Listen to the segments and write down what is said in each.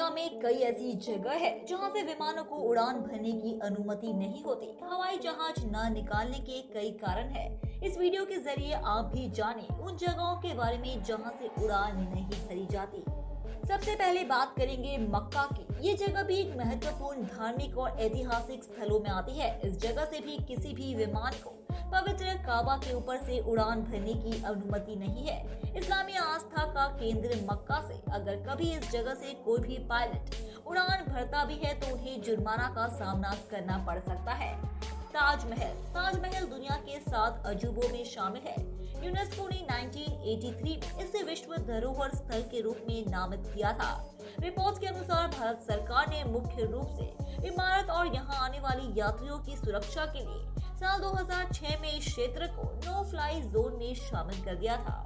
दुनिया में कई ऐसी जगह है जहां से विमानों को उड़ान भरने की अनुमति नहीं होती। हवाई जहाज न निकालने के कई कारण है। इस वीडियो के जरिए आप भी जाने उन जगहों के बारे में जहां से उड़ान नहीं भरी जाती। सबसे पहले बात करेंगे मक्का की। ये जगह भी एक महत्वपूर्ण धार्मिक और ऐतिहासिक स्थलों में आती है। इस जगह से भी किसी भी विमान को पवित्र काबा के ऊपर से उड़ान भरने की अनुमति नहीं है। इस्लामी आस्था का केंद्र मक्का से अगर कभी इस जगह से कोई भी पायलट उड़ान भरता भी है तो उन्हें जुर्माना का सामना करना पड़ सकता है। ताजमहल दुनिया के 7 अजूबों में शामिल है। यूनेस्को ने 1983 में इसे विश्व धरोहर स्थल के रूप में नामित किया था। रिपोर्ट्स के अनुसार भारत सरकार ने मुख्य रूप से इमारत और यहां आने वाली यात्रियों की सुरक्षा के लिए साल 2006 में इस क्षेत्र को नो फ्लाई जोन में शामिल कर दिया था।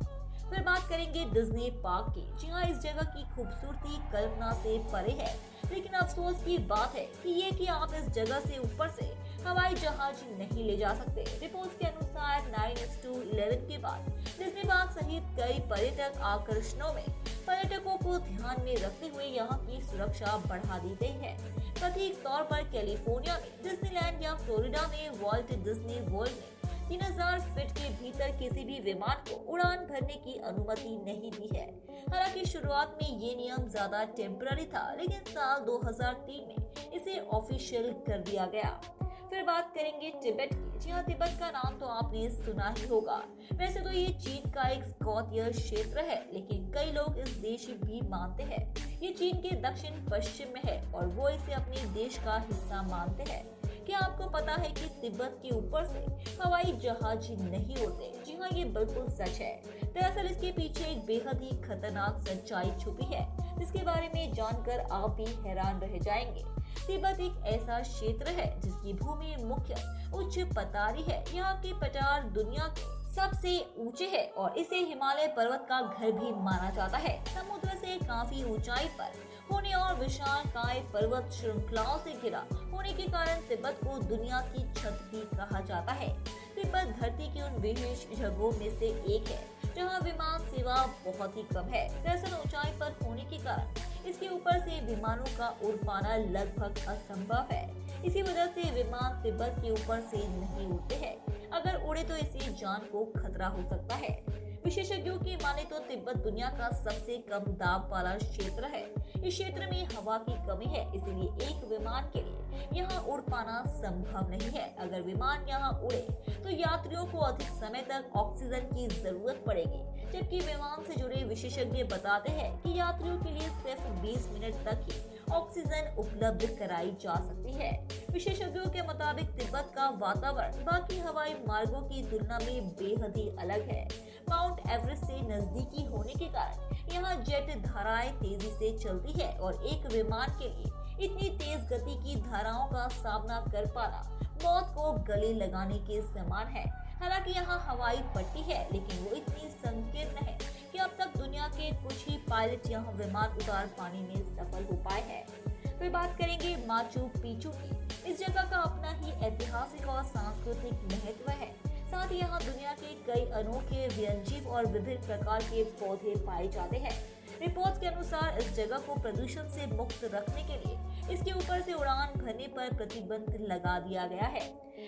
फिर बात करेंगे डिज्नी पार्क की। जी हाँ, इस जगह की खूबसूरती कल्पना से परे है, लेकिन अफसोस की बात है कि आप इस जगह से ऊपर से हवाई जहाज नहीं ले जा सकते। रिपोर्ट्स के अनुसार 9:11 के बाद डिज्नी पार्क सहित कई पर्यटक आकर्षणों में पर्यटकों को ध्यान में रखते हुए यहाँ की सुरक्षा बढ़ा दी गई है। प्रतीक तौर पर कैलिफोर्निया में डिज्नीलैंड या फ्लोरिडा में वॉल्ट डिज्नी वर्ल्ड में 3000 फीट के भीतर किसी भी विमान को उड़ान भरने की अनुमति नहीं दी है। हालांकि शुरुआत में ये नियम ज्यादा टेम्पररी था, लेकिन साल 2003 में इसे ऑफिशियल कर दिया गया। फिर बात करेंगे तिब्बत की। जी हाँ, तिब्बत का नाम तो आपने सुना ही होगा। वैसे तो ये चीन का एक स्कॉतीय क्षेत्र है, लेकिन कई लोग इस देश भी मानते हैं ये चीन के दक्षिण पश्चिम में है और वो इसे अपने देश का हिस्सा मानते हैं। क्या आपको पता है कि तिब्बत के ऊपर से हवाई जहाज नहीं उड़ते? जी हाँ, ये बिल्कुल सच है। दरअसल इसके पीछे एक बेहद ही खतरनाक सच्चाई छुपी है, जिसके बारे में जानकर आप भी हैरान रह जाएंगे। तिब्बत एक ऐसा क्षेत्र है जिसकी भूमि मुख्य उच्च पठारी है। यहाँ के पठार दुनिया के सबसे ऊंचे है और इसे हिमालय पर्वत का घर भी माना जाता है। समुद्र से काफी ऊंचाई पर होने और विशालकाय पर्वत श्रृंखलाओं से घिरा होने के कारण तिब्बत को दुनिया की छत भी कहा जाता है। तिब्बत धरती की उन विशेष जगहों में से एक है जहाँ विमान सेवा बहुत ही कम है। दरअसल ऊंचाई पर होने के कारण इसके ऊपर से विमानों का उड़ पाना लगभग असंभव है। इसी वजह से विमान तिब्बत के ऊपर से नहीं उड़ते हैं। अगर उड़े तो इससे जान को खतरा हो सकता है। विशेषज्ञों की माने तो तिब्बत दुनिया का सबसे कम दाब वाला क्षेत्र है। इस क्षेत्र में हवा की कमी है, इसीलिए एक विमान के लिए यहाँ उड़ पाना संभव नहीं है। अगर विमान यहाँ उड़े तो यात्रियों को अधिक समय तक ऑक्सीजन की जरूरत पड़ेगी, जबकि विमान से जुड़े विशेषज्ञ बताते हैं कि यात्रियों के लिए सिर्फ 20 मिनट तक ही ऑक्सीजन उपलब्ध कराई जा सकती है। विशेषज्ञों के मुताबिक तिब्बत का वातावरण बाकी हवाई मार्गों की तुलना में बेहद ही अलग है। माउंट एवरेस्ट से नजदीकी होने के कारण यहाँ जेट धाराएं तेजी से चलती है और एक विमान के लिए इतनी तेज गति की धाराओं का सामना कर पाना मौत को गले लगाने के समान है। हालांकि यहाँ हवाई पट्टी है, लेकिन वो इतनी संकीर्ण है कि अब तक दुनिया के कुछ ही पायलट यहाँ विमान उतार पाने में सफल हो पाए हैं। फिर बात करेंगे माचू पिचू की। इस जगह का अपना ही ऐतिहासिक और सांस्कृतिक महत्व है। साथ ही यहाँ दुनिया के कई अनोखे वन्यजीव और विभिन्न प्रकार के पौधे पाए जाते हैं। रिपोर्ट्स के अनुसार इस जगह को प्रदूषण से मुक्त रखने के लिए इसके ऊपर से उड़ान भरने पर प्रतिबंध लगा दिया गया है।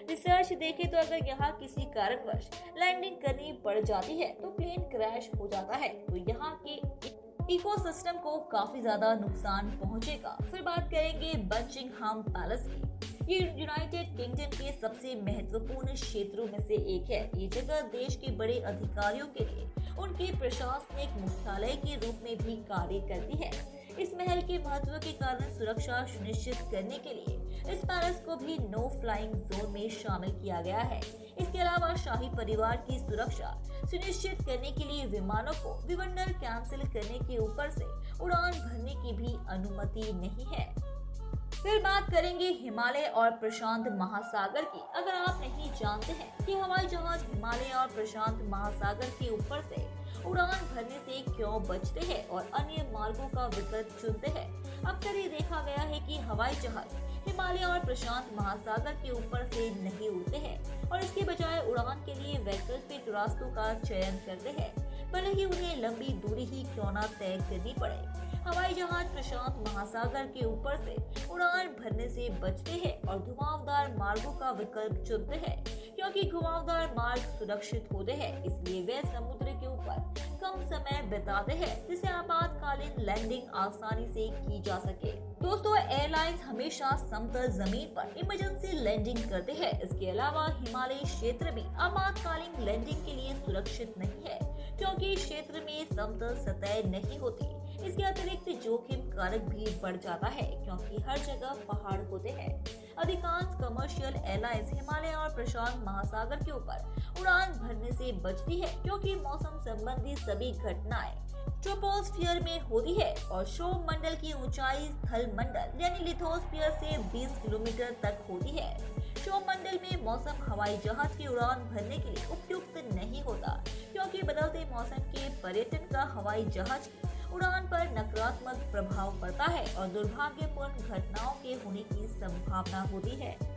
रिसर्च देखें तो अगर यहाँ किसी कारणवश लैंडिंग करनी पड़ जाती है तो प्लेन क्रैश हो जाता है, तो यहाँ के इकोसिस्टम को काफी ज्यादा नुकसान पहुँचेगा। फिर बात करेंगे बकिंघम पैलेस की। ये यूनाइटेड किंगडम के सबसे महत्वपूर्ण क्षेत्रों में से एक है। ये जगह देश के बड़े अधिकारियों के लिए उनके प्रशासनिक मुख्यालय के रूप में भी कार्य करती है। इस महल के महत्व के कारण सुरक्षा सुनिश्चित करने के लिए इस पैलेस को भी नो फ्लाइंग जोन में शामिल किया गया है। इसके अलावा शाही परिवार की सुरक्षा सुनिश्चित करने के लिए विमानों को विवंडर कैंसिल करने के ऊपर से उड़ान भरने की भी अनुमति नहीं है। फिर बात करेंगे हिमालय और प्रशांत महासागर की। अगर आप नहीं जानते हैं कि हवाई जहाज हिमालय और प्रशांत महासागर के ऊपर से उड़ान भरने से क्यों बचते हैं और अन्य मार्गों का विकल्प चुनते हैं, अक्सर ये देखा गया है कि हवाई जहाज हिमालय और प्रशांत महासागर के ऊपर से नहीं उड़ते हैं और इसके बजाय उड़ान के लिए वैकल्पिक रास्तों का चयन करते हैं, भले ही उन्हें लंबी दूरी ही क्यों न तय करनी पड़े। हवाई जहाज प्रशांत महासागर के ऊपर से उड़ान भरने से बचते हैं और घुमावदार मार्गों का विकल्प चुनते हैं, क्योंकि घुमावदार मार्ग सुरक्षित होते हैं। इसलिए वे समुद्र के ऊपर कम समय बिताते हैं, जिससे आपातकालीन लैंडिंग आसानी से की जा सके। दोस्तों, एयरलाइंस हमेशा समतल जमीन पर इमरजेंसी लैंडिंग करते हैं। इसके अलावा हिमालयी क्षेत्र भी आपातकालीन लैंडिंग के लिए सुरक्षित नहीं है, क्योंकि क्षेत्र में समतल सतह नहीं होती। इसके अतिरिक्त जोखिम कारक भी बढ़ जाता है, क्योंकि हर जगह पहाड़ होते हैं। अधिकांश कमर्शियल एयरलाइंस हिमालय और प्रशांत महासागर के ऊपर उड़ान भरने से बचती है, क्योंकि मौसम संबंधी सभी घटनाएं ट्रोपोस्फियर में होती है और क्षोभ मंडल की ऊंचाई स्थल मंडल यानी लिथोस्फियर से 20 किलोमीटर तक होती है। क्षोभ मंडल में मौसम हवाई जहाज की उड़ान भरने के लिए उपयुक्त नहीं होता, क्योंकि बदलते मौसम के पर्यटन का हवाई जहाज की उड़ान पर नकारात्मक प्रभाव पड़ता है और दुर्भाग्यपूर्ण घटनाओं के होने की संभावना होती है।